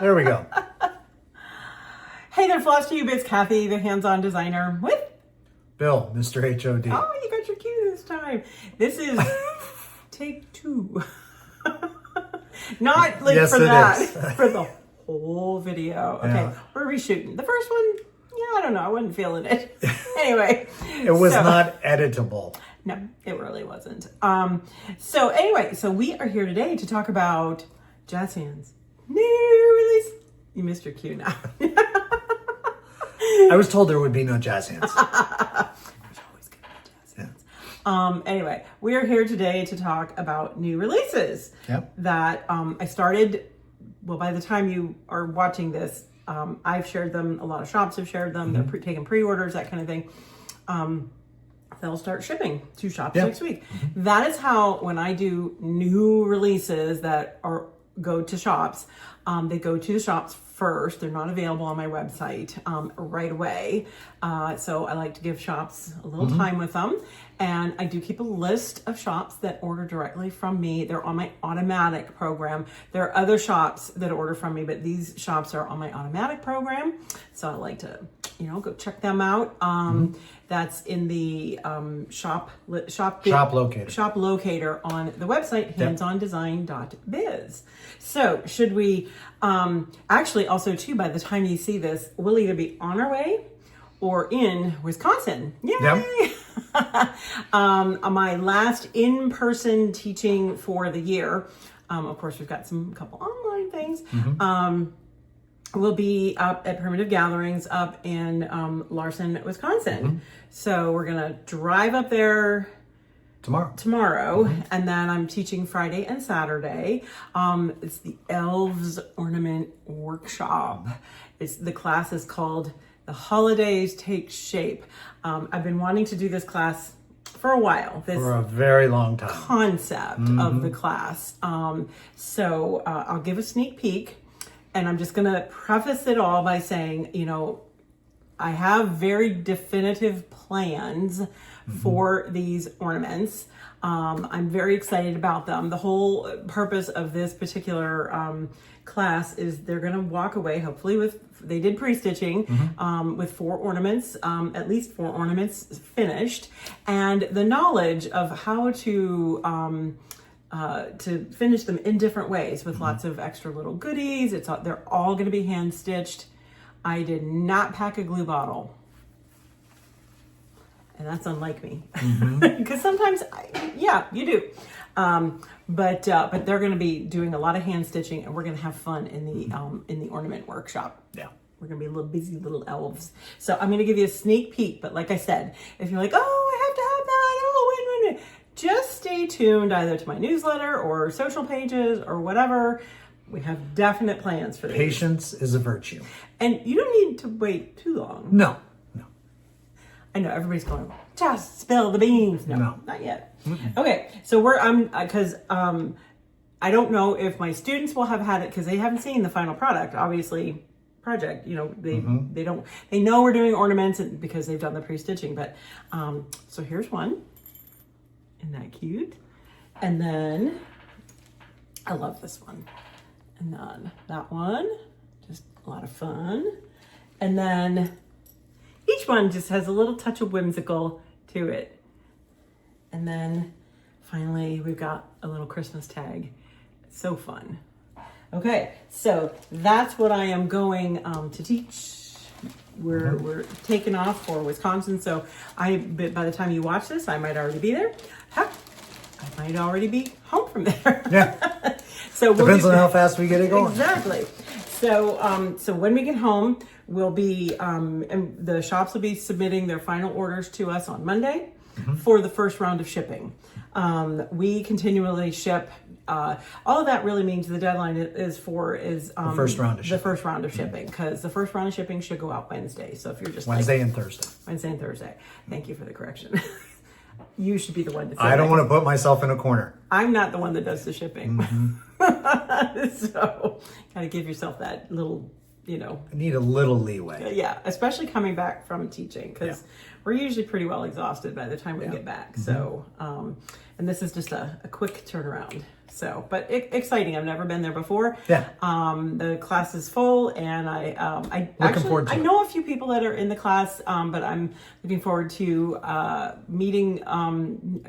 There we go. Hey there, FLOSSTUBE. It's Cathy, the hands-on designer with Bill, Mr. HOD. Oh, you got your cue this time. This is take 2. Not like yes, for that, is. for the whole video. Okay, Yeah. we're reshooting. The first one, I don't know. I wasn't feeling it. Anyway. It was not editable. No, it really wasn't. So anyway, so we are here today to talk about jazz hands. New release. You missed your cue now. I was told there would be no jazz hands. There's always going to be jazz hands. Anyway, we are here today to talk about new releases that I started. Well, by the time you are watching this, I've shared them. A lot of shops have shared them. They're taking pre-orders, that kind of thing. They'll start shipping to shops next week. That is how, when I do new releases that go to shops, they go to the shops first. They're not available on my website right away. So I like to give shops a little time with them. And I do keep a list of shops that order directly from me. They're on my automatic program. There are other shops that order from me, but these shops are on my automatic program. So I like to, go check them out. That's in the shop locator on the website, handsondesign.biz. So should we, actually also too, by the time you see this, we'll either be on our way or in Wisconsin. Yay! Yep. My last in-person teaching for the year. Of course, we've got a couple online things. We'll be up at Primitive Gatherings up in Larson, Wisconsin. So we're going to drive up there tomorrow, and then I'm teaching Friday and Saturday. It's the Elves Ornament Workshop. The class is called The Holidays Take Shape. I've been wanting to do this class for a while. For a very long time. Concept of the class. So I'll give a sneak peek, and I'm just going to preface it all by saying, I have very definitive plans for these ornaments. I'm very excited about them. The whole purpose of this particular class is they're going to walk away, hopefully they did pre-stitching, with 4 ornaments, at least 4 ornaments finished, and the knowledge of how to finish them in different ways with lots of extra little goodies. They're all going to be hand stitched. I did not pack a glue bottle. And that's unlike me, because sometimes, you do. But they're going to be doing a lot of hand stitching, and we're going to have fun in the ornament workshop. Yeah, we're going to be little busy little elves. So I'm going to give you a sneak peek. But like I said, if you're like, oh, I have to have that. Oh, wait. Just stay tuned either to my newsletter or social pages or whatever. We have definite plans for this. Patience is a virtue. And you don't need to wait too long. No. I know everybody's going, just spill the beans. No. Not yet. Okay. So because I don't know if my students will have had it, because they haven't seen the final product, obviously, project. They know we're doing ornaments because they've done the pre-stitching. But so here's one. Isn't that cute? And then I love this one. And then that one, just a lot of fun. And then each one just has a little touch of whimsical to it. And then finally, we've got a little Christmas tag. It's so fun. Okay, so that's what I am going to teach. We're taking off for Wisconsin. So by the time you watch this, I might already be there. Heck, I might already be home from there. Yeah. So depends on how fast we get it going. Exactly. So so when we get home, we'll be and the shops will be submitting their final orders to us on Monday for the first round of shipping. We continually ship. All of that really means the deadline is the first round of shipping. The first round of shipping, because the first round of shipping should go out Wednesday. So if you're just Wednesday and Thursday. Thank you for the correction. You should be the one to say I don't want to put myself in a corner. I'm not the one that does the shipping. So gotta give yourself that little you know, I need a little leeway. yeah, especially coming back from teaching, because we're usually pretty well exhausted by the time we get back. So, and this is just a quick turnaround. So, but exciting. I've never been there before. Yeah. The class is full, and I forward to I it. know a few people that are in the class, but I'm looking forward to meeting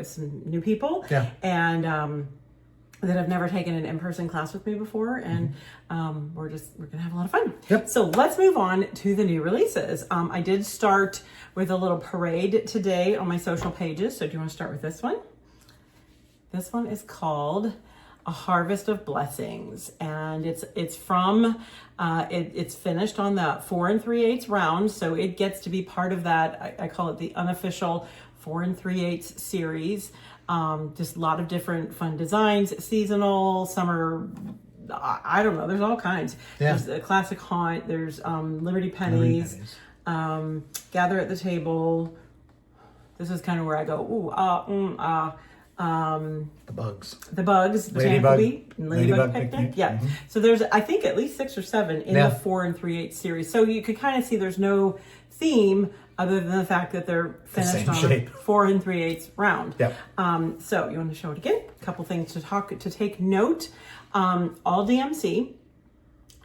some new people. Yeah. And that have never taken an in-person class with me before, and we're gonna have a lot of fun. Yep. So let's move on to the new releases. I did start with a little parade today on my social pages. So do you want to start with this one? This one is called A Harvest of Blessings, and it's from it's finished on the 4 3/8 round, so it gets to be part of that. I call it the unofficial 4 3/8 series. Just a lot of different fun designs, seasonal, summer. I don't know. There's all kinds. Yeah. There's a classic haunt. There's Liberty Pennies. Gather at the Table. This is kind of where I go. The bugs. The bugs, Ladybug Picnic. Yeah. So there's, I think, at least 6 or 7 in the 4 3/8 series. So you could kind of see there's no theme other than the fact that they're finished on shape. 4 3/8 round. Yep. So you want to show it again? A couple things to take note. All DMC.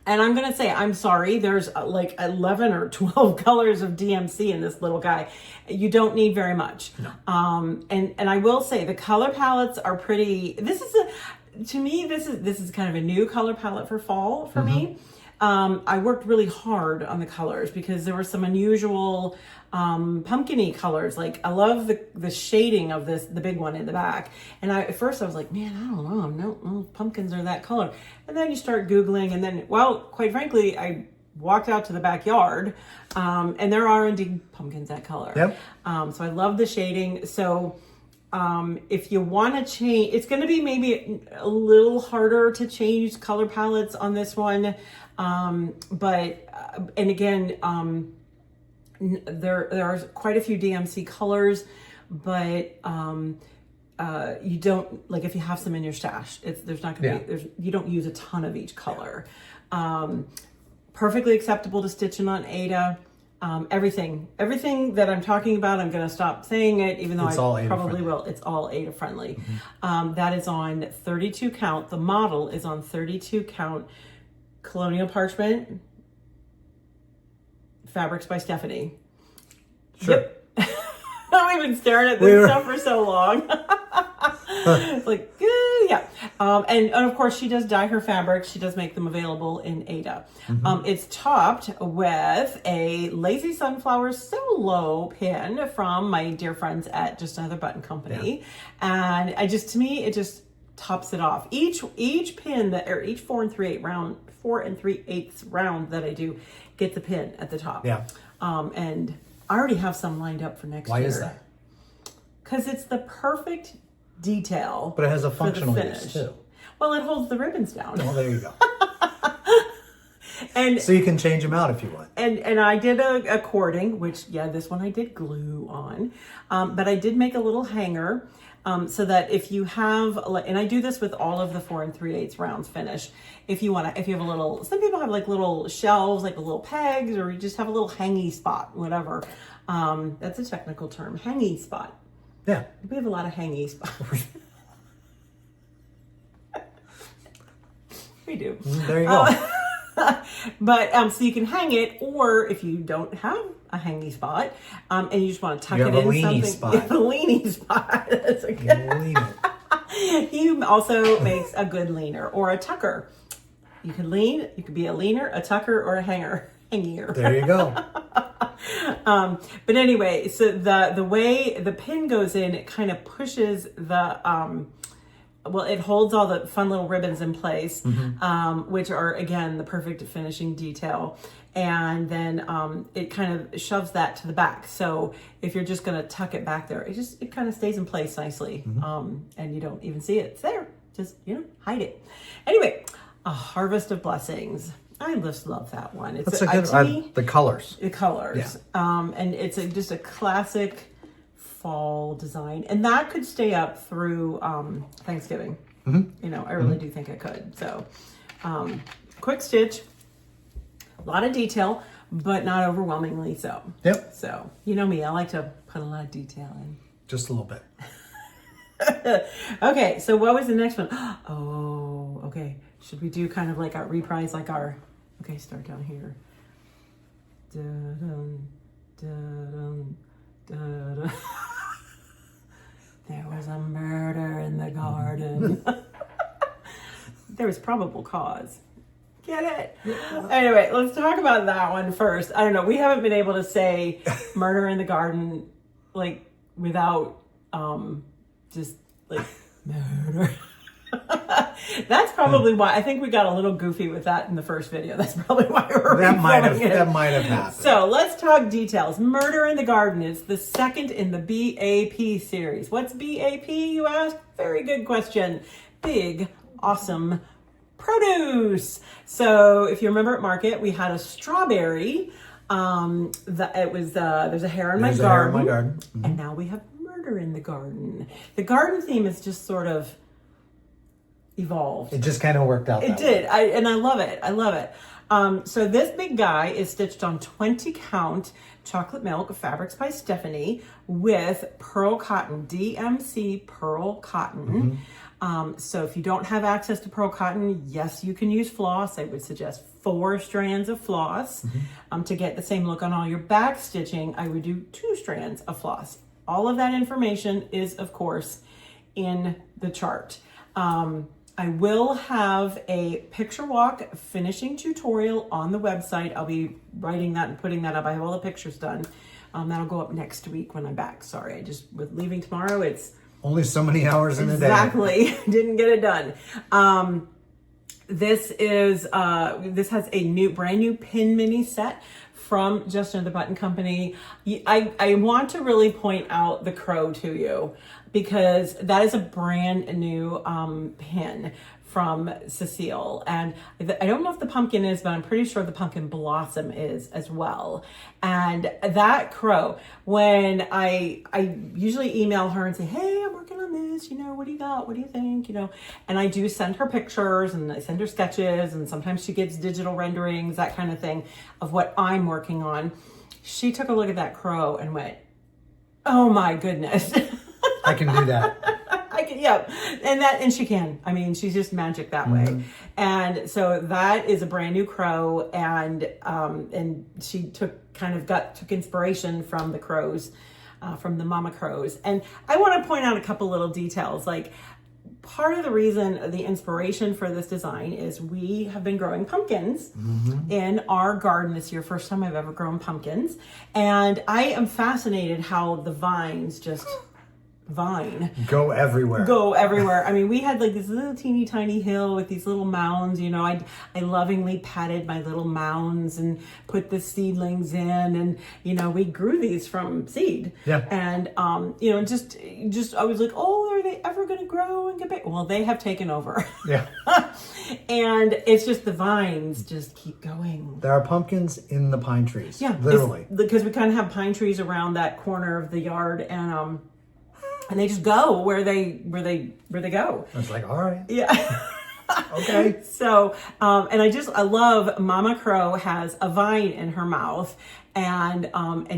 And I'm going to say, I'm sorry, there's like 11 or 12 colors of DMC in this little guy. You don't need very much. No. And I will say the color palettes are pretty, to me, this is kind of a new color palette for fall for me. I worked really hard on the colors because there were some unusual pumpkin-y colors. Like I love the shading of the big one in the back. And at first I was like, man, I don't know. No pumpkins are that color. And then you start Googling, and then, well, quite frankly, I walked out to the backyard, and there are indeed pumpkins that color. Yep. So I love the shading. So if you want to change, it's going to be maybe a little harder to change color palettes on this one. But and again, there are quite a few DMC colors, but you don't, like, if you have some in your stash, there's not going to be, you don't use a ton of each color. Perfectly acceptable to stitch in on Ada. Everything that I'm talking about, I'm going to stop saying it, even though I probably will. It's all Ada friendly. That is on 32 count. The model is on 32 count colonial parchment, fabrics by Stephanie. Sure. Yep. I've been staring at this stuff for so long. It's like, yeah. And of course, she does dye her fabrics. She does make them available in Ada. It's topped with a Lazy Sunflower Solo pin from my dear friends at Just Another Button Company. And to me, it just tops it off. Each pin each 4 3/8 round that I do gets a pin at the top. Yeah. And I already have some lined up for next year. Why is that? Because it's the perfect detail. But it has a functional finish. use too. Well, it holds the ribbons down. Well, there you go. And so you can change them out if you want. And I did a cording, which, this one I did glue on. But I did make a little hanger so that if you have, and I do this with all of the 4 3/8 rounds finish. If you have a little, some people have like little shelves, like little pegs, or you just have a little hangy spot, whatever. That's a technical term, hangy spot. Yeah. We have a lot of hangy spots. We do. There you go. But so you can hang it, or if you don't have a hangy spot, and you just want to tuck it in something. Spot. You have a leaning spot. That's a good. He also makes a good leaner or a tucker. You can lean. You could be a leaner, a tucker, or a hangier. There you go. But anyway, so the way the pin goes in, it kind of pushes the it holds all the fun little ribbons in place, which are, again, the perfect finishing detail. And then it kind of shoves that to the back. So if you're just going to tuck it back there, it kind of stays in place nicely. And you don't even see it. It's there. Just, hide it. Anyway, A Harvest of Blessings. I just love that one. It's the colors. The colors. Yeah. And it's just a classic fall design, and that could stay up through Thanksgiving. I really do think it could. So quick stitch, A lot of detail, but not overwhelmingly so. Yep. So, you know me, I like to put a lot of detail in. Just a little bit. Okay, so what was the next one? Oh, okay. Should we do kind of like our reprise, like our, okay, start down here. Da-dum, da-dum, da-dum. There was a murder in the garden. There was probable cause. Get it? Yeah. Anyway, let's talk about that one first. I don't know. We haven't been able to say murder in the garden like without just like murder. That's probably why I think we got a little goofy with that in the first video. That's probably why we're that might have happened. So let's talk details. Murder in the Garden is the second in the BAP series. What's BAP, you ask? Very good question. Big, awesome produce. So if you remember at market, we had a strawberry. There's a hare in my garden. Mm-hmm. And now we have murder in the garden. The garden theme is just sort of evolved. It just kind of worked out. It did. I love it. I love it. So this big guy is stitched on 20 count chocolate milk fabrics by Stephanie with pearl cotton, DMC pearl cotton. Mm-hmm. So if you don't have access to pearl cotton, yes, you can use floss. I would suggest 4 strands of floss. Mm-hmm. To get the same look on all your back stitching, I would do 2 strands of floss. All of that information is, of course, in the chart. I will have a picture walk finishing tutorial on the website. I'll be writing that and putting that up. I have all the pictures done. That'll go up next week when I'm back. Sorry, with leaving tomorrow, it's only so many hours in a day. Exactly. Didn't get it done. This has a brand new pin mini set from Just Another Button Company. I want to really point out the crow to you because that is a brand new pin from Cecile. And I don't know if the pumpkin is, but I'm pretty sure the pumpkin blossom is as well. And that crow, when I usually email her and say, hey, I'm working on this, what do you got? What do you think? And I do send her pictures and I send her sketches and sometimes she gets digital renderings, that kind of thing of what I'm working on. She took a look at that crow and went, oh my goodness. I can do that. Yep. And she can. I mean, she's just magic that way. And so that is a brand new crow. And she took inspiration from the crows, from the mama crows. And I want to point out a couple little details. Like part of the reason, the inspiration for this design is we have been growing pumpkins in our garden this year. First time I've ever grown pumpkins. And I am fascinated how the vines just go everywhere. I mean, we had like this little teeny tiny hill with these little mounds, I lovingly patted my little mounds and put the seedlings in, and we grew these from seed. Yeah. And just I was like, oh, are they ever going to grow and get big? Well, they have taken over. Yeah. And it's just the vines just keep going. There are pumpkins in the pine trees. Yeah, literally, because we kind of have pine trees around that corner of the yard, and they just go where they go. I was like, all right. Yeah. Okay. So, and I love Mama Crow has a vine in her mouth, and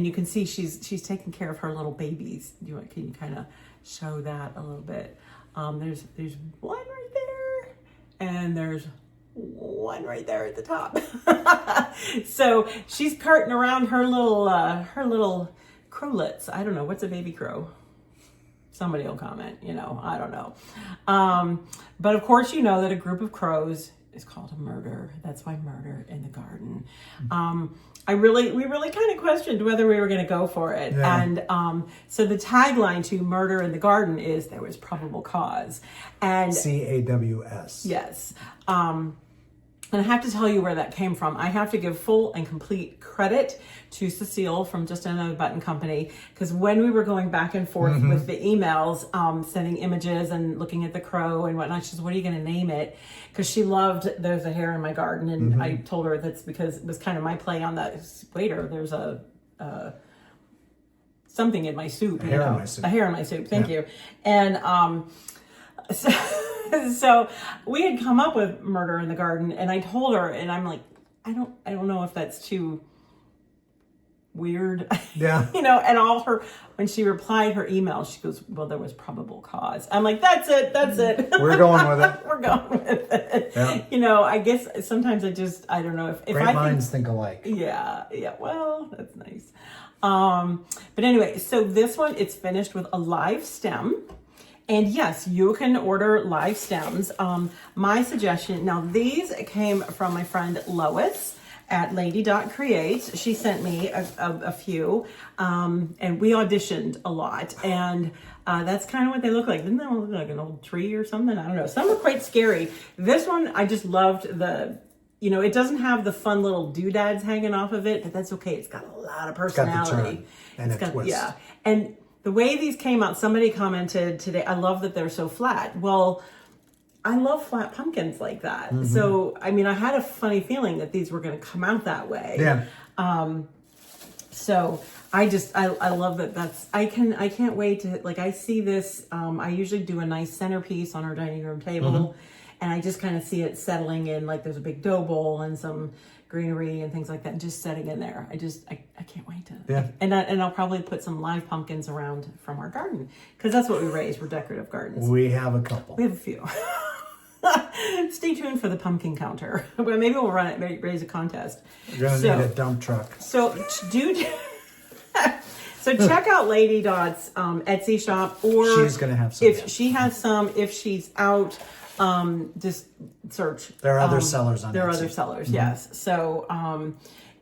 you can see she's taking care of her little babies. Can you kind of show that a little bit? There's one right there, and there's one right there at the top. So she's carting around her little crowlets. I don't know, what's a baby crow? Somebody will comment, I don't know. But of course, that a group of crows is called a murder. That's why murder in the garden. We really kind of questioned whether we were going to go for it. Yeah. And so the tagline to Murder in the Garden is there was probable cause. And CAWS. Yes. And I have to tell you where that came from. I have to give full and complete credit to Cecile from Just Another Button Company, because when we were going back and forth with the emails, sending images and looking at the crow and whatnot, she says, what are you going to name it? Because she loved There's a Hare in My Garden. And I told her that's because it was kind of my play on that. Waiter, there's a something in my soup. A hair in my soup. A hair in my soup. Thank you. And so we had come up with Murder in the Garden, and I told her, and I'm like, I don't know if that's too weird. Yeah. And when she replied her email, she goes, well, there was probable cause. I'm like, that's it. We're going with it. We're going with it. Yeah. I guess sometimes I don't know if Great minds think alike. Yeah. Well, that's nice. But anyway, so this one, it's finished with a live stem. And yes, you can order live stems. My suggestion, now these came from my friend Lois at Lady.Create. She sent me a few, and we auditioned a lot. And that's kind of what they look like. Didn't they look like an old tree or something? I don't know. Some are quite scary. This one, I just loved it doesn't have the fun little doodads hanging off of it, but that's okay. It's got a lot of personality. It's got the turn and a twist. Yeah. And the way these came out, somebody commented today, I love that they're so flat. Well, I love flat pumpkins like that. Mm-hmm. So, I had a funny feeling that these were going to come out that way. Yeah. So I love that. I can't wait to, I see this, I usually do a nice centerpiece on our dining room table. Mm-hmm. And I just kind of see it settling in, there's a big dough bowl and some greenery and things like that, and just setting in there. I can't wait to. Yeah. And I'll probably put some live pumpkins around from our garden, because that's what we raise. We're decorative gardens. We have a couple. We have a few. Stay tuned for the pumpkin counter. Maybe we'll raise a contest. You're going to need a dump truck. So check out Lady Dot's Etsy shop, or she's going to have some. She has some, if she's out, just search. There are other sellers on Etsy. There are other sellers, yes. So,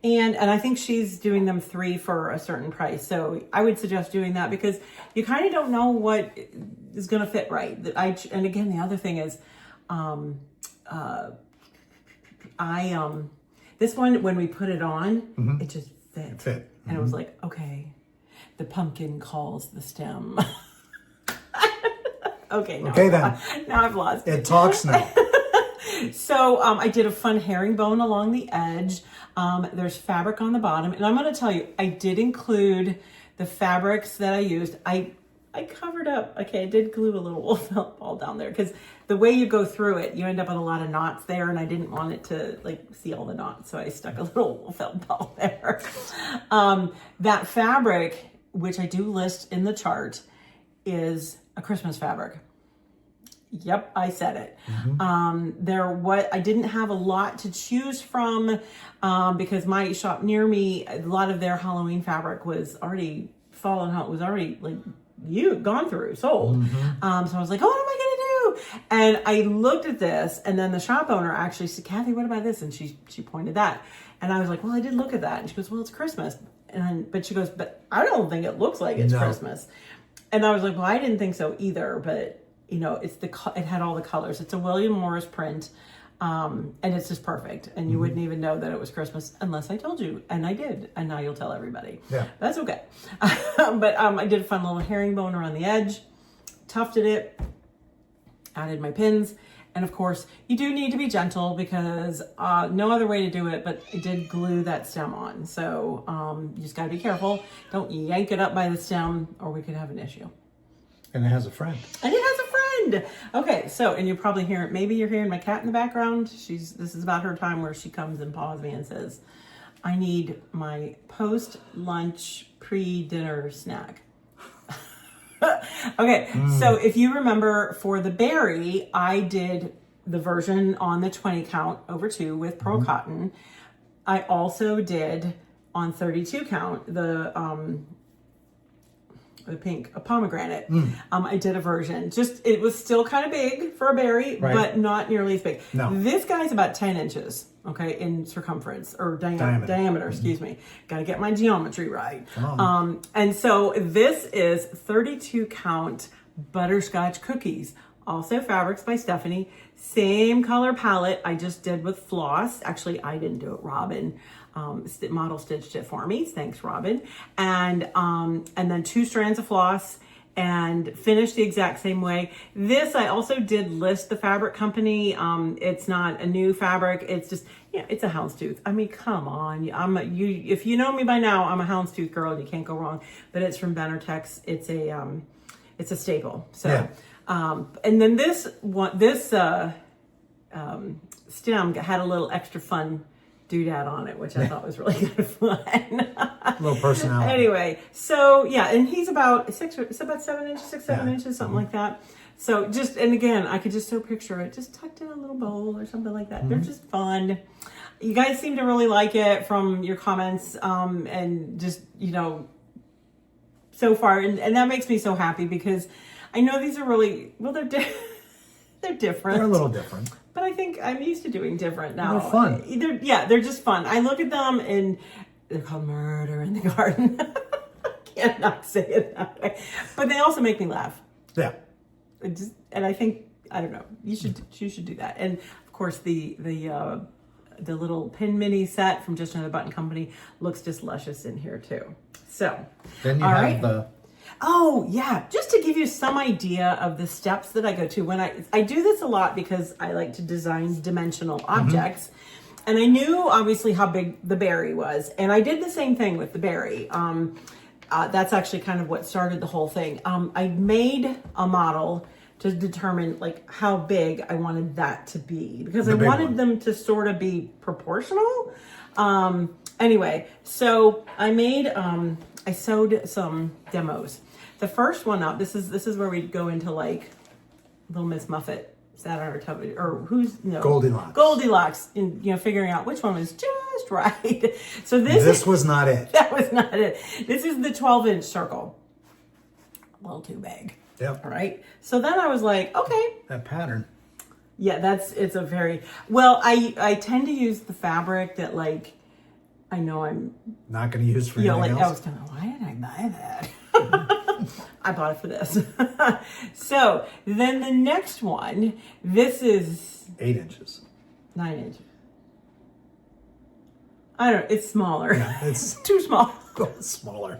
and I think she's doing them 3 for a certain price. So I would suggest doing that, because you kind of don't know what is going to fit right. And again, the other thing is, this one, when we put it on, it just fit. And it was like, okay, the pumpkin calls the stem. Okay, then. Now I've lost it. It talks now. So I did a fun herringbone along the edge. There's fabric on the bottom. And I'm going to tell you, I did include the fabrics that I used. I covered up. Okay, I did glue a little wool felt ball down there, because the way you go through it, you end up with a lot of knots there, and I didn't want it to see all the knots, so I stuck a little wool felt ball there. That fabric, which I do list in the chart, is a Christmas fabric. Yep, I said it. Mm-hmm. I didn't have a lot to choose from, because my shop near me, a lot of their Halloween fabric was already fallen out. It was already gone through, sold. Mm-hmm. So I was like, oh, what am I gonna do? And I looked at this, and then the shop owner actually said, Cathy, what about this? And she pointed that, and I was like, well, I did look at that. And she goes, well, it's Christmas. But she goes, but I don't think it looks like it's Christmas. And I was like, well, I didn't think so either, but it had all the colors. It's a William Morris print, and it's just perfect. And you wouldn't even know that it was Christmas unless I told you, and I did. And now you'll tell everybody. Yeah, that's okay. But I did a fun little herringbone around the edge, tufted it, added my pins, and of course you do need to be gentle, because no other way to do it. But I did glue that stem on, so you just got to be careful. Don't yank it up by the stem, or we could have an issue. And it has a friend. Okay, so, and you're probably maybe you're hearing my cat in the background. This is about her time where she comes and paws me and says, I need my post-lunch, pre-dinner snack. Okay, so if you remember, for the berry, I did the version on the 20 count over 2 with pearl cotton. I also did on 32 count the pink, a pomegranate. I did a version. It was still kind of big for a berry, but not nearly as big. No. This guy's about 10 inches, okay, in circumference, or diameter, excuse me. Got to get my geometry right. And so this is 32 count butterscotch cookies. Also fabrics by Stephanie. Same color palette I just did with floss. Actually, I didn't do it. Robin model stitched it for me. Thanks, Robin. And then 2 strands of floss, and finished the exact same way. This, I also did list the fabric company. It's not a new fabric. It's just, it's a houndstooth. I mean, come on. If you know me by now, I'm a houndstooth girl, and you can't go wrong. But it's from Benartex. It's a staple. So, and then this stem had a little extra fun doodad on it, which I thought was really kind of fun. A little personality. Anyway, so yeah, and he's about 7 inches, 7 Yeah. inches, something like that. So just, and again, I could just so picture it just tucked in a little bowl or something like that. They're just fun. You guys seem to really like it from your comments, and just, you know, so far. And that makes me so happy because I know these are really, well, they're different. They're a little different. But I think I'm used to doing different now. They're fun. They're just fun. I look at them and they're called Murder in the Garden. I can't not say it that way. But they also make me laugh. Yeah. And I think, I don't know, you should do that. And of course the little pin mini set from Just Another Button Company looks just luscious in here too. So Then you all have right. the Oh yeah, just to give you some idea of the steps that I go to when I do this a lot because I like to design dimensional objects. And I knew obviously how big the berry was, and I did the same thing with the berry. That's actually kind of what started the whole thing. I made a model to determine like how big I wanted that to be because I wanted them to sort of be proportional. Anyway, so I made I sewed some demos. The first one up, this is where we go into like Little Miss Muffet sat on her tub, or who's no Goldilocks, in, you know, figuring out which one was just right. So this was not it. That was not it. This is the 12-inch circle. A little too big. Yep. All right. So then I was like, okay. That pattern. Yeah, it's a very well. I tend to use the fabric that like I know I'm Not going to use for you know, anything like else. I was kind of, why did I buy that? I bought it for this. So then the next one, this is 8 inches. 9 inches. I don't know, it's smaller. Yeah, it's Too small. smaller.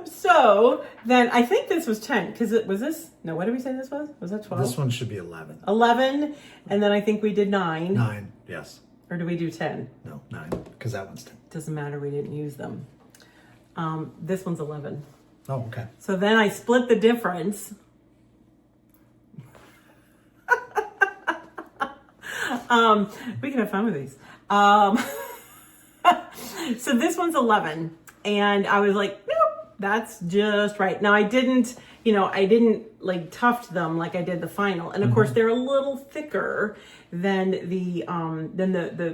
So then I think this was 10 because it was this. No, what did we say this was? Was that 12? This one should be 11. 11, and then I think we did 9. 9, yes. Or did we do 10? No, 9, because that one's 10. Doesn't matter, we didn't use them. This one's 11. Oh, okay. So then I split the difference. We can have fun with these. So this one's 11. And I was like, nope, that's just right. Now I didn't like tuft them like I did the final. And of course they're a little thicker than the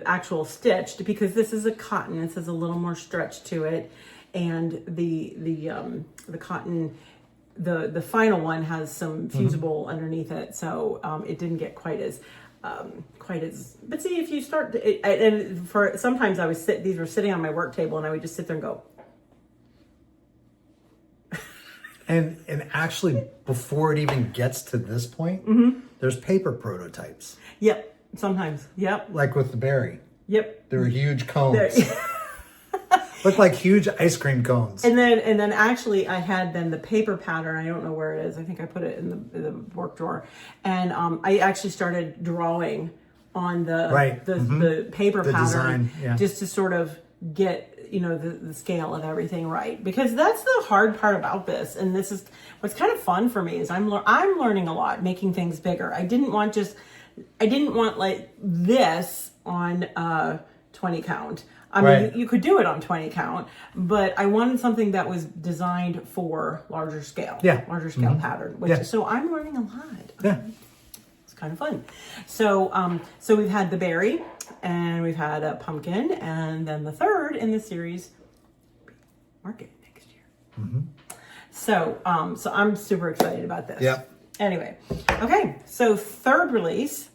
actual stitched because this is a cotton. This has a little more stretch to it. And the cotton, the final one has some fusible underneath it. So it didn't get quite as, but see, if you start to, and for sometimes these were sitting on my work table and I would just sit there and go. And actually, before it even gets to this point, there's paper prototypes. Yep. Sometimes. Yep. Like with the berry. Yep. They were huge cones. Look like huge ice cream cones. And then actually I had then the paper pattern. I don't know where it is. I think I put it in the work drawer. And I actually started drawing on the paper pattern design, yeah. Just to sort of get the scale of everything right, because that's the hard part about this. And this is what's kind of fun for me is I'm learning a lot, making things bigger. I didn't want like this on 20 count. I mean, you could do it on 20 count, but I wanted something that was designed for larger scale, larger scale pattern. So I'm learning a lot. Yeah. It's kind of fun. So, so we've had the berry and we've had a pumpkin, and then the third in the series, market next year. So, so I'm super excited about this. Yep. Anyway, okay. So third release.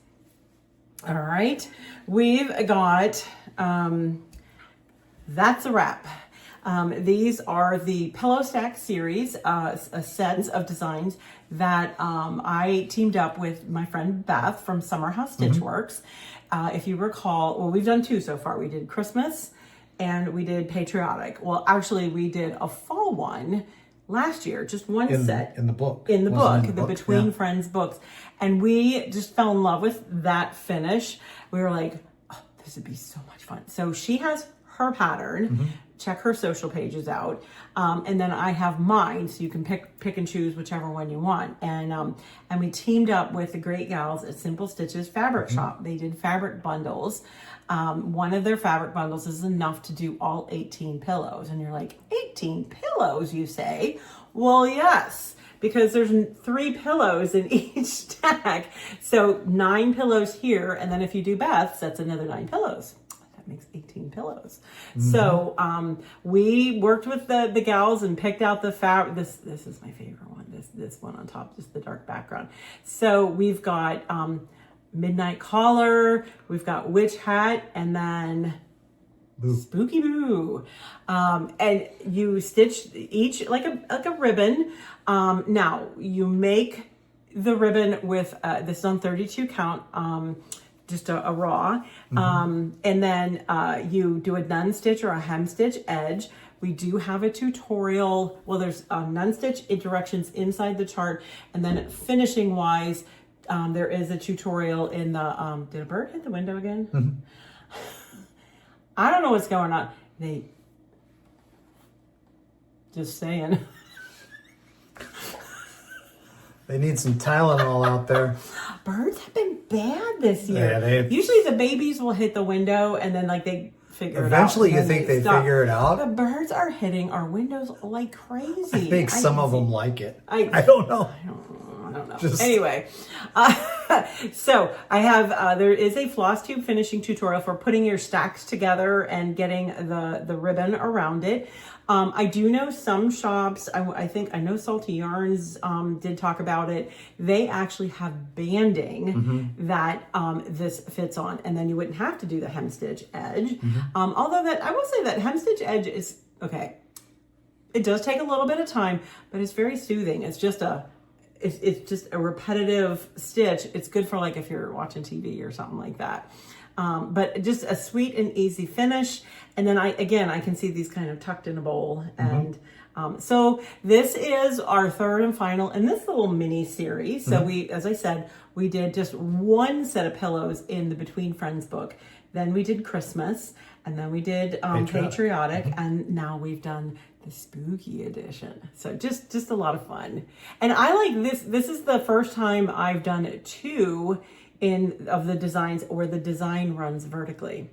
All right. We've got, that's a wrap. These are the Pillow Stack series, sets of designs that I teamed up with my friend Beth from Summer House Stitchworks. If you recall, well, we've done 2 so far. We did Christmas and we did Patriotic. Well, actually, we did a fall one last year, just one set. In the book. In the Wasn't book, in the Between Friends books. And we just fell in love with that finish. We were like, oh, this would be so much fun. So she has her pattern. check her social pages out. And then I have mine, so you can pick and choose whichever one you want. And we teamed up with the great gals at Simple Stitches Fabric Shop. They did fabric bundles. One of their fabric bundles is enough to do all 18 pillows. And you're like, 18 pillows, you say? Well, yes, because there's 3 pillows in each stack. So 9 pillows here. And then if you do Beth's, that's another 9 pillows. That makes 18 pillows. So we worked with the gals and picked out the fabric. This is my favorite one. This one on top, just the dark background. So we've got Midnight Collar, we've got Witch Hat, and then Spooky Boo. And you stitch each like a ribbon. Now you make the ribbon with this is on 32 count, just a raw. And then you do a nun stitch or a hem stitch edge. We do have a tutorial. Well, there's nun stitch directions inside the chart, and then finishing wise, there is a tutorial in the, did a bird hit the window again? I don't know what's going on. Just saying. They need some Tylenol out there. Birds have been bad this year. Yeah, usually the babies will hit the window and then like they figure it out. Eventually you think they figure it out? The birds are hitting our windows like crazy. I think some of them like it. I don't know. I don't know. Anyway, so I have, there is a floss tube finishing tutorial for putting your stacks together and getting the ribbon around it. I do know some shops, I know Salty Yarns did talk about it. They actually have banding that this fits on, and then you wouldn't have to do the hem stitch edge. Although that, I will say that hem stitch edge is, okay, it does take a little bit of time, but it's very soothing. It's just it's just a repetitive stitch. It's good for like if you're watching TV or something like that. But just a sweet and easy finish. And then I can see these kind of tucked in a bowl. And so this is our third and final in this little mini series. So we, as I said, we did just one set of pillows in the Between Friends book. Then we did Christmas, and then we did Patriotic, and now we've done the spooky edition. So just a lot of fun. And I like this. This is the first time I've done 2 of the designs where the design runs vertically.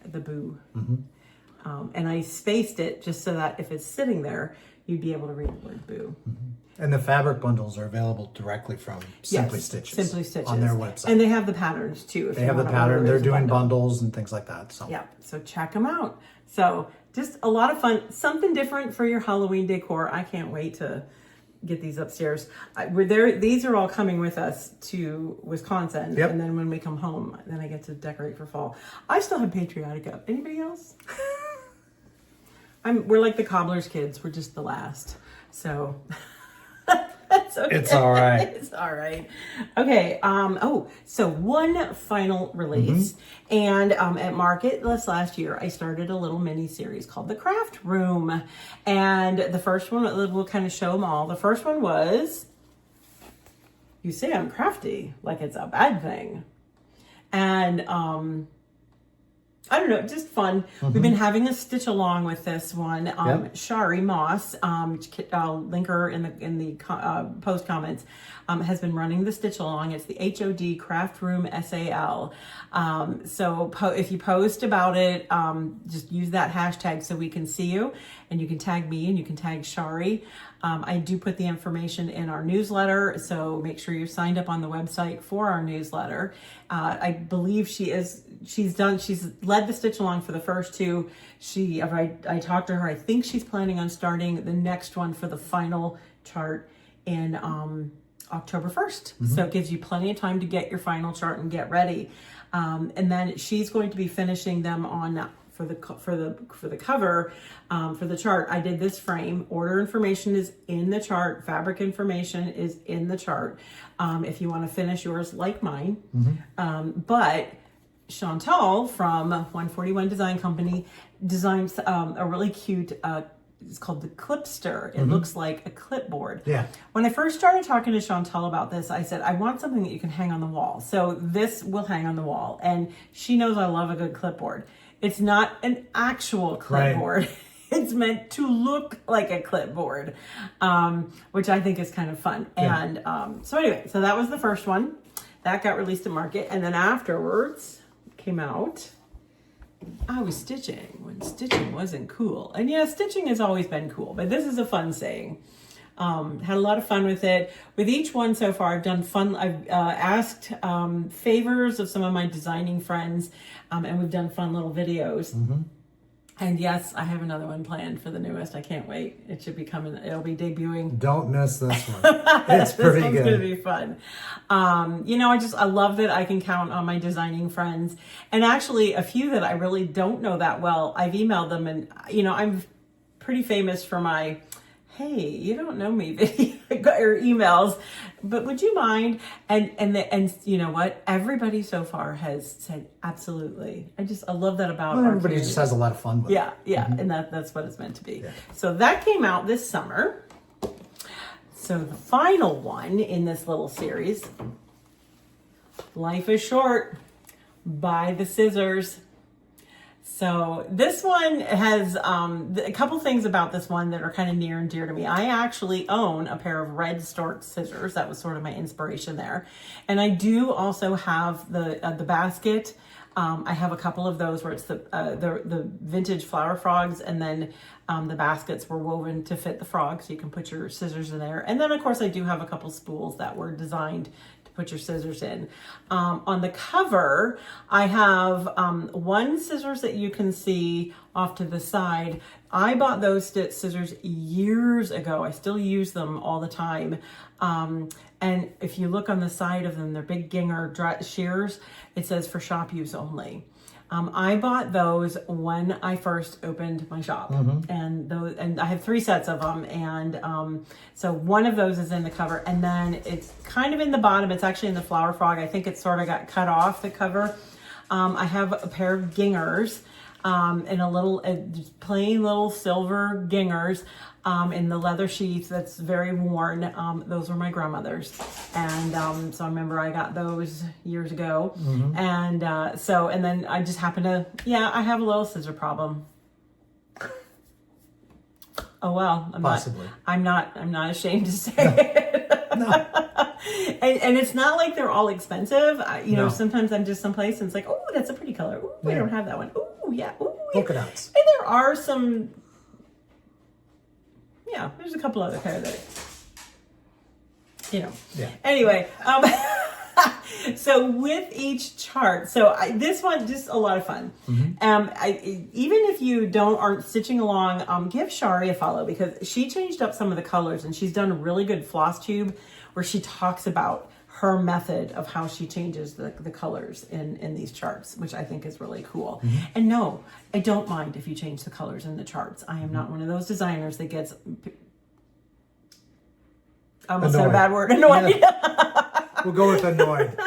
The boo. And I spaced it just so that if it's sitting there, you'd be able to read the word boo. And the fabric bundles are available directly from Simply Stitches. Simply Stitches. On their website. And they have the patterns too. If they have the pattern. They're doing bundles and things like that. So yeah, so check them out. So just a lot of fun, something different for your Halloween decor. I can't wait to get these upstairs. These are all coming with us to Wisconsin. And then when we come home, then I get to decorate for fall. I still have Patriotic up. Anybody else? We're like the cobbler's kids. We're just the last. So that's okay. It's all right. It's all right. Okay. So one final release. And at Market last year, I started a little mini series called The Craft Room. And the first one, we'll kind of show them all. The first one was, you say I'm crafty, like it's a bad thing. And I don't know, just fun. We've been having a stitch along with this one. Shari Moss, I'll link her in the post comments, has been running the stitch along. It's the HOD Craft Room SAL. So if you post about it, just use that hashtag so we can see you, and you can tag me and you can tag Shari. I do put the information in our newsletter, so make sure you're signed up on the website for our newsletter. I believe she's led the stitch along for the first 2. I talked to her, I think she's planning on starting the next one for the final chart in October 1st. So it gives you plenty of time to get your final chart and get ready. And then she's going to be finishing them on for the cover for the chart. I did this frame. Order information is in the chart. Fabric information is in the chart. If you want to finish yours like mine, but Chantal from 141 Design Company designs a really cute. It's called the Clipster. It looks like a clipboard. Yeah. When I first started talking to Chantal about this, I said, I want something that you can hang on the wall. So this will hang on the wall. And she knows I love a good clipboard. It's not an actual clipboard. Right. It's meant to look like a clipboard, which I think is kind of fun. Yeah. And so anyway, so that was the first one. That got released at market. And then afterwards came out, I was stitching when stitching wasn't cool. And yeah, stitching has always been cool, but this is a fun saying. Had a lot of fun with it. With each one so far, I've done fun. I've asked favors of some of my designing friends, and we've done fun little videos. And yes, I have another one planned for the newest. I can't wait. It should be coming. It'll be debuting. Don't miss this one. It's pretty This one's good. going to be fun. I love that I can count on my designing friends. And actually, a few that I really don't know that well, I've emailed them. And, I'm pretty famous for my, hey, you don't know me video or emails, but would you mind? And you know what? Everybody so far has said absolutely. I love that about our Everybody community. just has a lot of fun with it. Yeah, and that's what it's meant to be. Yeah. So that came out this summer. So the final one in this little series, Life is Short, by the Scissors. So this one has a couple things about this one that are kind of near and dear to me. I actually own a pair of red stork scissors. That was sort of my inspiration there. And I do also have the basket. I have a couple of those where it's the vintage flower frogs, and then the baskets were woven to fit the frog, so you can put your scissors in there. And then of course I do have a couple spools that were designed to put your scissors in. On the cover, I have one scissors that you can see off to the side. I bought those scissors years ago. I still use them all the time. And if you look on the side of them, they're big Ginger shears. It says for shop use only. I bought those when I first opened my shop, and I have 3 sets of them. And so one of those is in the cover, and then it's kind of in the bottom. It's actually in the flower frog. I think it sort of got cut off the cover. I have a pair of Gingers, and a little just plain little silver Gingers. In the leather sheath that's very worn. Those were my grandmother's. And so I remember I got those years ago. And and then I just happened to, I have a little scissor problem. Oh well, I'm not ashamed to say it. No. And it's not like they're all expensive. No. Sometimes I'm just someplace and it's like, oh, that's a pretty color. Oh, we don't have that one. Oh, yeah. Oh, yeah. Polka dots. And there are some. Yeah, there's a couple other pair that, Yeah. Anyway, so with each chart, this one, just a lot of fun. Even if you aren't stitching along, give Shari a follow, because she changed up some of the colors, and she's done a really good FLOSSTUBE where she talks about her method of how she changes the colors in these charts, which I think is really cool. And no, I don't mind if you change the colors in the charts. I am not one of those designers that gets, I almost said a bad word, annoyed. Yeah. We'll go with annoyed.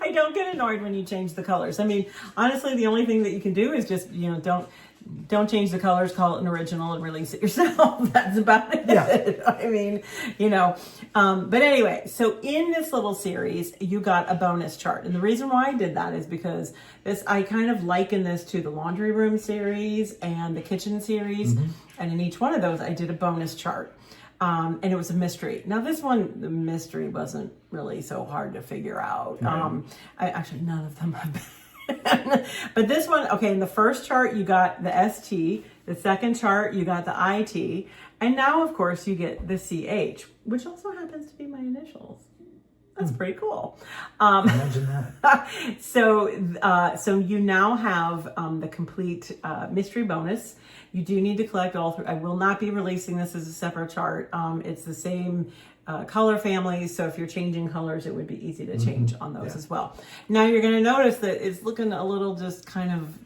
I don't get annoyed when you change the colors. I mean, honestly, the only thing that you can do is just, don't change the colors, call it an original, and release it yourself. That's about it. Yeah. I mean, but anyway, so in this little series, you got a bonus chart. And the reason why I did that is because I kind of liken this to the laundry room series and the kitchen series. And in each one of those, I did a bonus chart. And it was a mystery. Now this one, the mystery wasn't really so hard to figure out. Actually, none of them have been. But this one, okay, in the first chart, you got the ST. The second chart, you got the IT. And now, of course, you get the CH, which also happens to be my initials. That's pretty cool. Imagine that. So you now have the complete mystery bonus. You do need to collect all three. I will not be releasing this as a separate chart. It's the same color families, so if you're changing colors, it would be easy to change on those as well. Now you're going to notice that it's looking a little just kind of,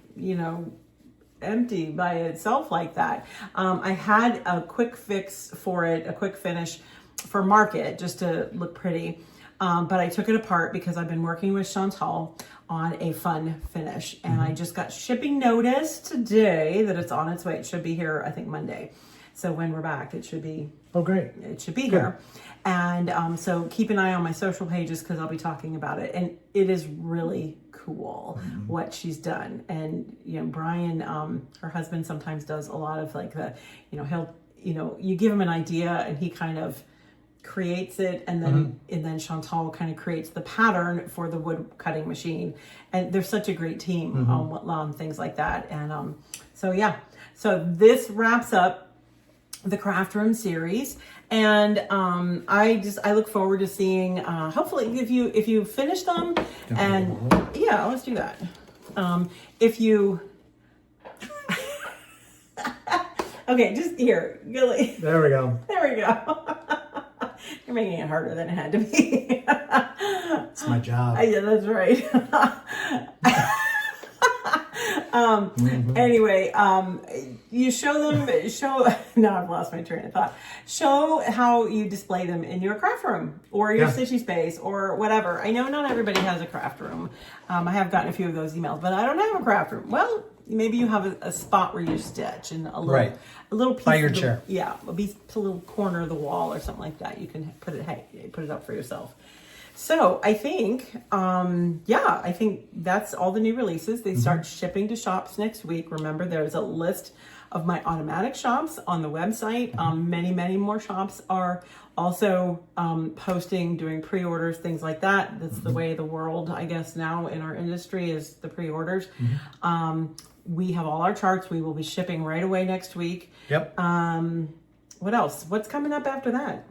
empty by itself like that. I had a quick fix for it, a quick finish for market, just to look pretty. But I took it apart because I've been working with Chantal on a fun finish, and I just got shipping notice today that it's on its way. It should be here, I think, Monday. So when we're back, it should be. Oh, great. It should be here. And so keep an eye on my social pages, because I'll be talking about it. And it is really cool what she's done. And, you know, Brian, her husband, sometimes does a lot of like the, you know, he'll, you know, you give him an idea and he kind of creates it, and then Chantal kind of creates the pattern for the wood cutting machine. And they're such a great team on things like that. And so yeah, so this wraps up the craft room series, and I look forward to seeing hopefully if you finish them, and yeah, let's do that. If you okay, just here, Gilly. There we go. There we go. You're making it harder than it had to be. It's my job. Yeah, that's right. Anyway, you show them, now I've lost my train of thought. Show how you display them in your craft room or your stitchy space or whatever. I know not everybody has a craft room. I have gotten a few of those emails, but I don't have a craft room. Well, maybe you have a spot where you stitch and a little piece by your of the, chair. Yeah, a little corner of the wall or something like that. You can put it up for yourself. So I think, I think that's all the new releases. They start shipping to shops next week. Remember, there's a list of my automatic shops on the website. Many, many more shops are also posting, doing pre-orders, things like that. That's the way of the world, I guess, now in our industry is the pre-orders. We have all our charts. We will be shipping right away next week. Yep. What else? What's coming up after that?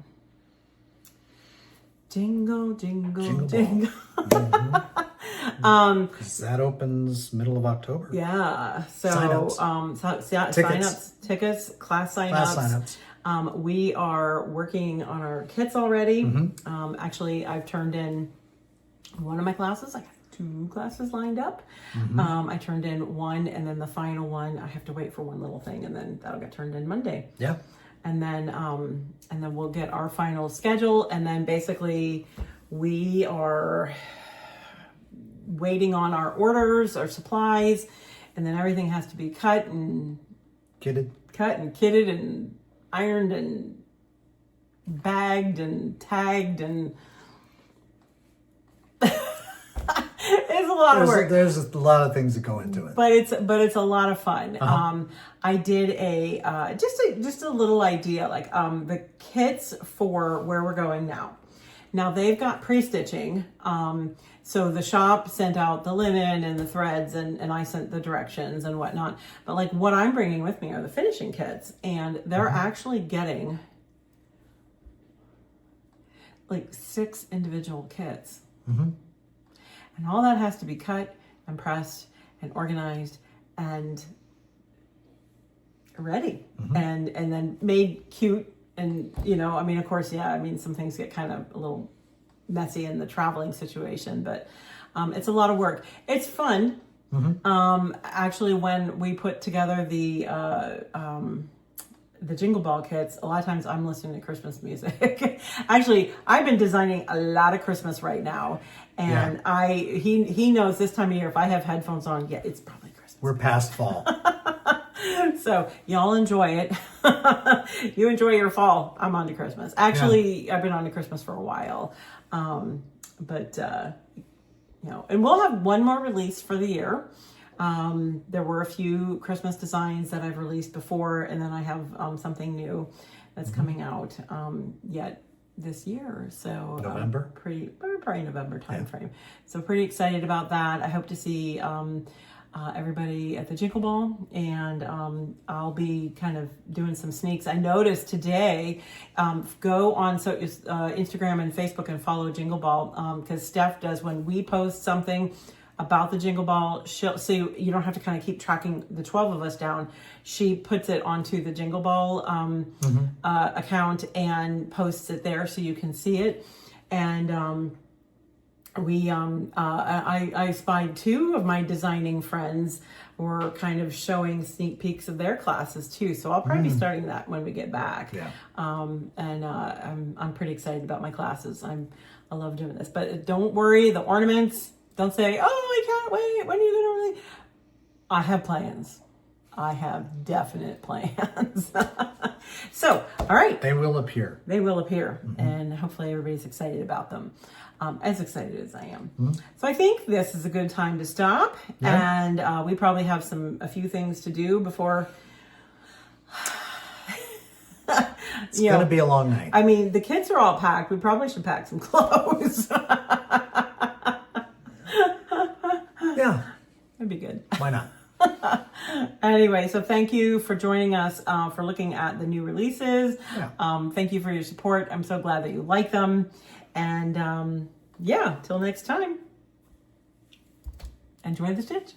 Jingle, jingle, jingle. Because that opens middle of October. Yeah. So Tickets. Tickets, class signups. We are working on our kits already. Actually, I've turned in one of my classes. I have 2 classes lined up. I turned in one, and then the final one, I have to wait for one little thing, and then that'll get turned in Monday. Yeah. And then we'll get our final schedule, and then basically we are waiting on our orders, our supplies, and then everything has to be cut and kitted and ironed and bagged and tagged, and it's a lot of work. There's a lot of things that go into it, but it's a lot of fun. I did just a little idea, like the kits for where we're going now. Now they've got pre-stitching. So the shop sent out the linen and the threads, and I sent the directions and whatnot. But like what I'm bringing with me are the finishing kits, and they're actually getting like 6 individual kits. And all that has to be cut and pressed and organized and ready and then made cute. And, you know, I mean, of course, some things get kind of a little messy in the traveling situation, but it's a lot of work. It's fun. Actually, when we put together the Jingle Ball kits, a lot of times I'm listening to Christmas music. Actually, I've been designing a lot of Christmas right now, and he knows this time of year, if I have headphones on, it's probably Christmas. We're past fall. So y'all enjoy it. You enjoy your fall. I'm on to Christmas. Actually, I've been on to Christmas for a while. But and we'll have one more release for the year. There were a few Christmas designs that I've released before, and then I have something new that's coming out yet this year. So November? Probably November timeframe. So pretty excited about that. I hope to see everybody at the Jingle Ball, and I'll be kind of doing some sneaks. I noticed today, go on Instagram and Facebook and follow Jingle Ball, because Steph does, when we post something about the Jingle Ball, so you don't have to kind of keep tracking the 12 of us down. She puts it onto the Jingle Ball account and posts it there so you can see it. And I spied 2 of my designing friends were kind of showing sneak peeks of their classes too. So I'll probably be starting that when we get back. Yeah. I'm pretty excited about my classes. I love doing this, but don't worry, the ornaments, don't say, oh, I can't wait. When are you going to release? I have plans. I have definite plans. So, all right. They will appear. They will appear, and hopefully everybody's excited about them. As excited as I am. So I think this is a good time to stop, and we probably have a few things to do before. It's going to be a long night. I mean, the kids are all packed. We probably should pack some clothes. Yeah. That'd be good. Why not? Anyway, so thank you for joining us for looking at the new releases. Yeah. Thank you for your support. I'm so glad that you like them. And yeah, till next time, enjoy the stitch.